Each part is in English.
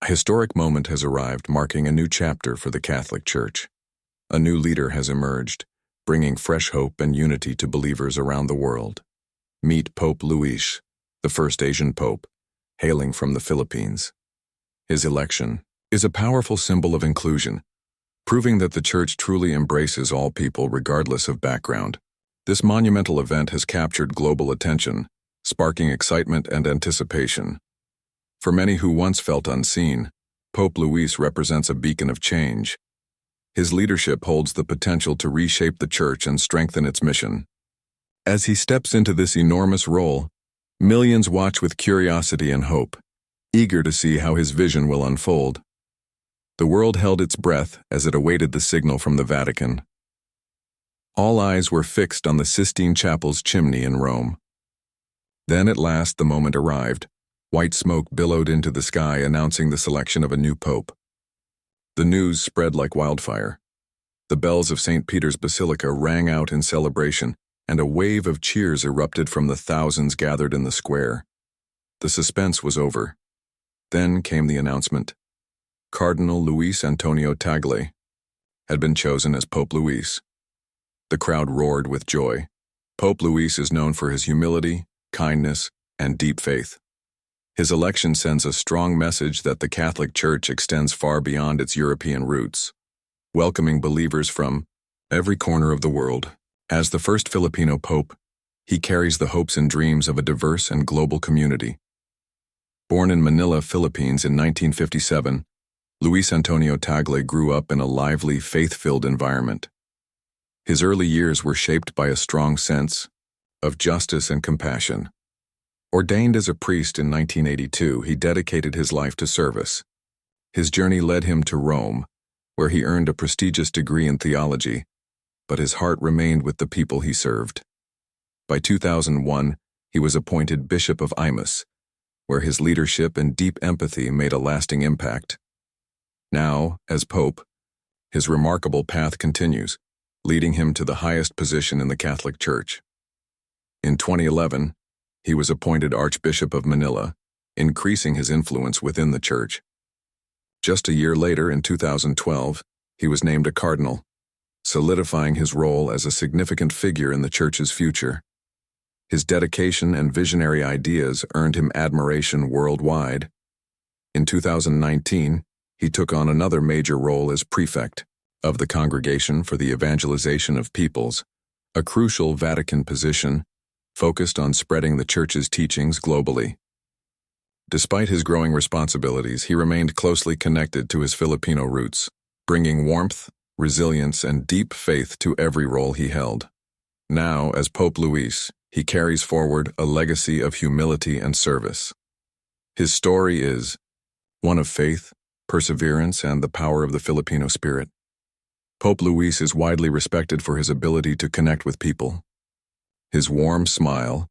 A historic moment has arrived, marking a new chapter for the Catholic Church. A new leader has emerged, bringing fresh hope and unity to believers around the world. Meet Pope Luis, the first Asian pope, hailing from the Philippines. His election is a powerful symbol of inclusion, proving that the Church truly embraces all people regardless of background. This monumental event has captured global attention, sparking excitement and anticipation. For many who once felt unseen, Pope Luis represents a beacon of change. His leadership holds the potential to reshape the Church and strengthen its mission. As he steps into this enormous role, millions watch with curiosity and hope, eager to see how his vision will unfold. The world held its breath as it awaited the signal from the Vatican. All eyes were fixed on the Sistine Chapel's chimney in Rome. Then at last the moment arrived. White smoke billowed into the sky, announcing the selection of a new pope. The news spread like wildfire. The bells of St. Peter's Basilica rang out in celebration, and a wave of cheers erupted from the thousands gathered in the square. The suspense was over. Then came the announcement. Cardinal Luis Antonio Tagle had been chosen as Pope Luis. The crowd roared with joy. Pope Luis is known for his humility, kindness, and deep faith. His election sends a strong message that the Catholic Church extends far beyond its European roots, welcoming believers from every corner of the world. As the first Filipino Pope, he carries the hopes and dreams of a diverse and global community. Born in Manila, Philippines in 1957, Luis Antonio Tagle grew up in a lively, faith-filled environment. His early years were shaped by a strong sense of justice and compassion. Ordained as a priest in 1982, he dedicated his life to service. His journey led him to Rome, where he earned a prestigious degree in theology, but his heart remained with the people he served. By 2001, he was appointed Bishop of Imus, where his leadership and deep empathy made a lasting impact. Now, as Pope, his remarkable path continues, leading him to the highest position in the Catholic Church. In 2011, he was appointed Archbishop of Manila, increasing his influence within the Church. Just a year later, in 2012, he was named a cardinal, solidifying his role as a significant figure in the Church's future. His dedication and visionary ideas earned him admiration worldwide. In 2019, he took on another major role as prefect of the Congregation for the Evangelization of Peoples, a crucial Vatican position focused on spreading the Church's teachings globally. Despite his growing responsibilities, he remained closely connected to his Filipino roots, bringing warmth, resilience, and deep faith to every role he held. Now, as Pope Luis, he carries forward a legacy of humility and service. His story is one of faith, perseverance, and the power of the Filipino spirit. Pope Luis is widely respected for his ability to connect with people. His warm smile,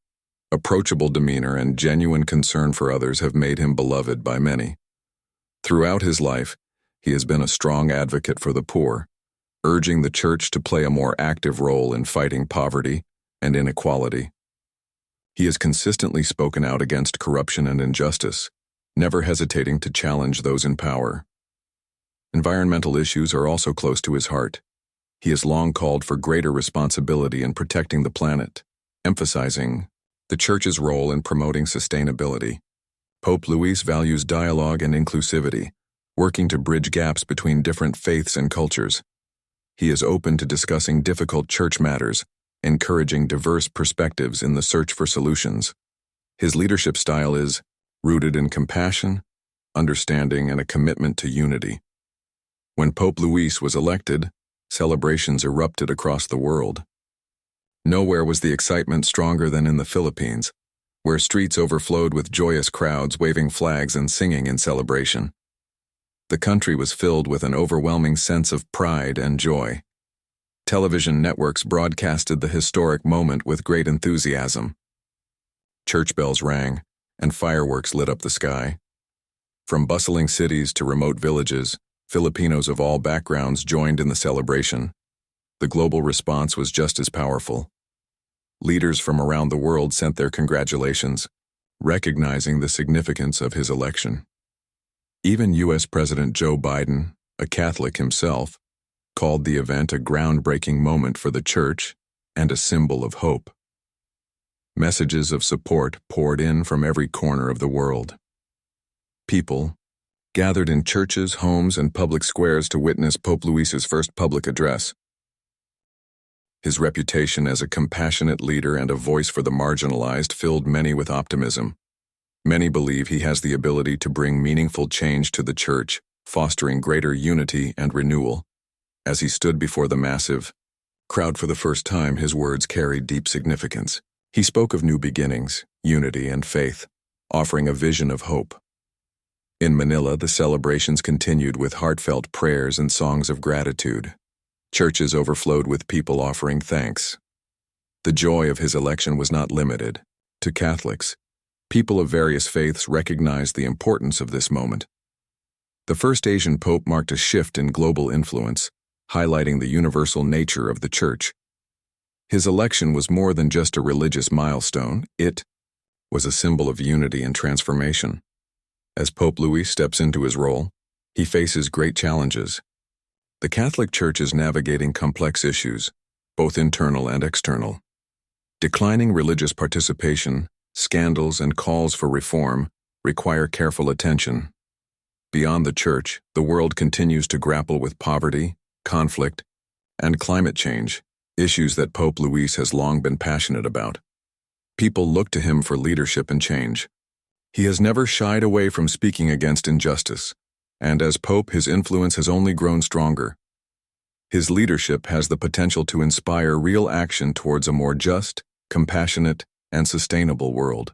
approachable demeanor, and genuine concern for others have made him beloved by many. Throughout his life, he has been a strong advocate for the poor, urging the Church to play a more active role in fighting poverty and inequality. He has consistently spoken out against corruption and injustice, never hesitating to challenge those in power. Environmental issues are also close to his heart. He has long called for greater responsibility in protecting the planet, emphasizing the Church's role in promoting sustainability. Pope Luis values dialogue and inclusivity, working to bridge gaps between different faiths and cultures. He is open to discussing difficult Church matters, encouraging diverse perspectives in the search for solutions. His leadership style is rooted in compassion, understanding, and a commitment to unity. When Pope Luis was elected, celebrations erupted across the world. Nowhere was the excitement stronger than in the Philippines, where streets overflowed with joyous crowds waving flags and singing in celebration. The country was filled with an overwhelming sense of pride and joy. Television networks broadcasted the historic moment with great enthusiasm. Church bells rang, and fireworks lit up the sky. From bustling cities to remote villages, Filipinos of all backgrounds joined in the celebration. The global response was just as powerful. Leaders from around the world sent their congratulations, recognizing the significance of his election. Even U.S. President Joe Biden, a Catholic himself, called the event a groundbreaking moment for the Church and a symbol of hope. Messages of support poured in from every corner of the world. People gathered in churches, homes, and public squares to witness Pope Luis's first public address. His reputation as a compassionate leader and a voice for the marginalized filled many with optimism. Many believe he has the ability to bring meaningful change to the Church, fostering greater unity and renewal. As he stood before the massive crowd for the first time, his words carried deep significance. He spoke of new beginnings, unity, and faith, offering a vision of hope. In Manila, the celebrations continued with heartfelt prayers and songs of gratitude. Churches overflowed with people offering thanks. The joy of his election was not limited to Catholics. People of various faiths recognized the importance of this moment. The first Asian pope marked a shift in global influence, highlighting the universal nature of the Church. His election was more than just a religious milestone, it was a symbol of unity and transformation. As Pope Luis steps into his role, he faces great challenges. The Catholic Church is navigating complex issues, both internal and external. Declining religious participation, scandals, and calls for reform require careful attention. Beyond the Church, the world continues to grapple with poverty, conflict, and climate change, issues that Pope Luis has long been passionate about. People look to him for leadership and change. He has never shied away from speaking against injustice, and as Pope, his influence has only grown stronger. His leadership has the potential to inspire real action towards a more just, compassionate, and sustainable world.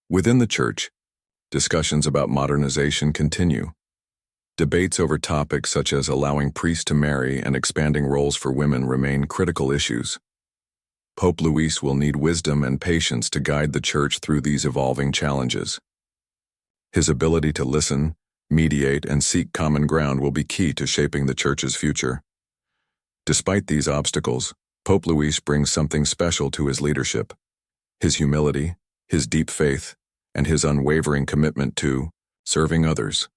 Within the Church, discussions about modernization continue. Debates over topics such as allowing priests to marry and expanding roles for women remain critical issues. Pope Luis will need wisdom and patience to guide the Church through these evolving challenges. His ability to listen, mediate, and seek common ground will be key to shaping the Church's future. Despite these obstacles, Pope Luis brings something special to his leadership: his humility, his deep faith, and his unwavering commitment to serving others.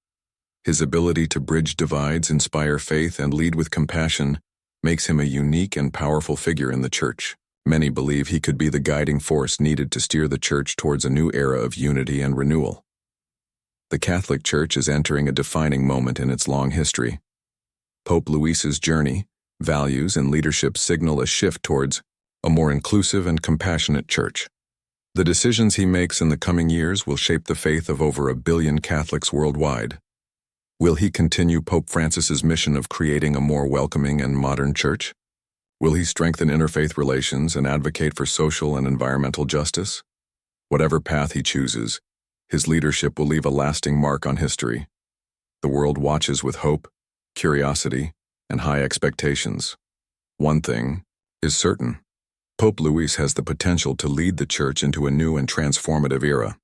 His ability to bridge divides, inspire faith, and lead with compassion makes him a unique and powerful figure in the Church. Many believe he could be the guiding force needed to steer the Church towards a new era of unity and renewal. The Catholic Church is entering a defining moment in its long history. Pope Luis's journey, values, and leadership signal a shift towards a more inclusive and compassionate Church. The decisions he makes in the coming years will shape the faith of over 1 billion Catholics worldwide. Will he continue Pope Francis's mission of creating a more welcoming and modern Church? Will he strengthen interfaith relations and advocate for social and environmental justice? Whatever path he chooses, his leadership will leave a lasting mark on history. The world watches with hope, curiosity, and high expectations. One thing is certain: Pope Luis has the potential to lead the Church into a new and transformative era.